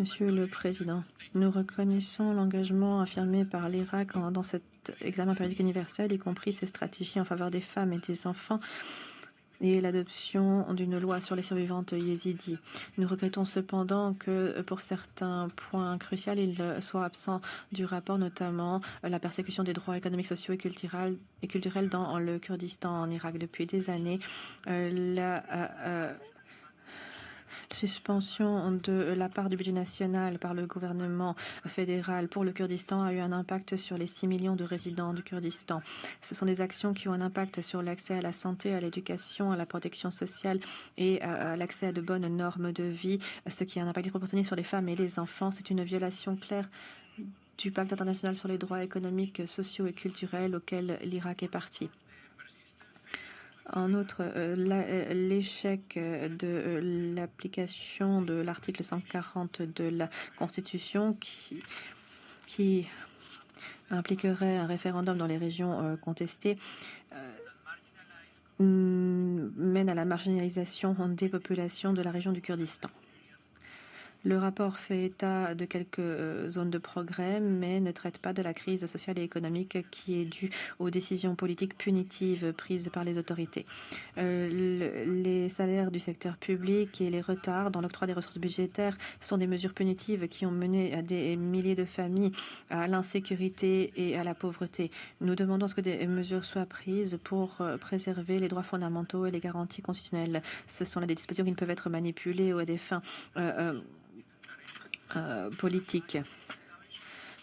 Monsieur le Président, nous reconnaissons l'engagement affirmé par l'Irak dans cet examen périodique universel, y compris ses stratégies en faveur des femmes et des enfants et l'adoption d'une loi sur les survivantes yézidis. Nous regrettons cependant que pour certains points cruciaux, il soit absent du rapport, notamment la persécution des droits économiques, sociaux et culturels dans le Kurdistan en Irak. Depuis des années, la suspension de la part du budget national par le gouvernement fédéral pour le Kurdistan a eu un impact sur les 6 millions de résidents du Kurdistan. Ce sont des actions qui ont un impact sur l'accès à la santé, à l'éducation, à la protection sociale et à l'accès à de bonnes normes de vie, ce qui a un impact disproportionné sur les femmes et les enfants. C'est une violation claire du pacte international sur les droits économiques, sociaux et culturels auquel l'Irak est partie. En outre, l'échec de l'application de l'article 140 de la Constitution qui impliquerait un référendum dans les régions contestées mène à la marginalisation des populations de la région du Kurdistan. Le rapport fait état de quelques zones de progrès, mais ne traite pas de la crise sociale et économique qui est due aux décisions politiques punitives prises par les autorités. Les salaires du secteur public et les retards dans l'octroi des ressources budgétaires sont des mesures punitives qui ont mené à des milliers de familles à l'insécurité et à la pauvreté. Nous demandons que des mesures soient prises pour préserver les droits fondamentaux et les garanties constitutionnelles. Ce sont là des dispositions qui ne peuvent être manipulées ou à des fins politique.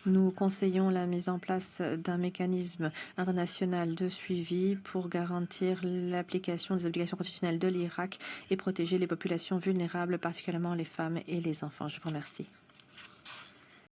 Nous conseillons la mise en place d'un mécanisme international de suivi pour garantir l'application des obligations constitutionnelles de l'Irak et protéger les populations vulnérables, particulièrement les femmes et les enfants. Je vous remercie.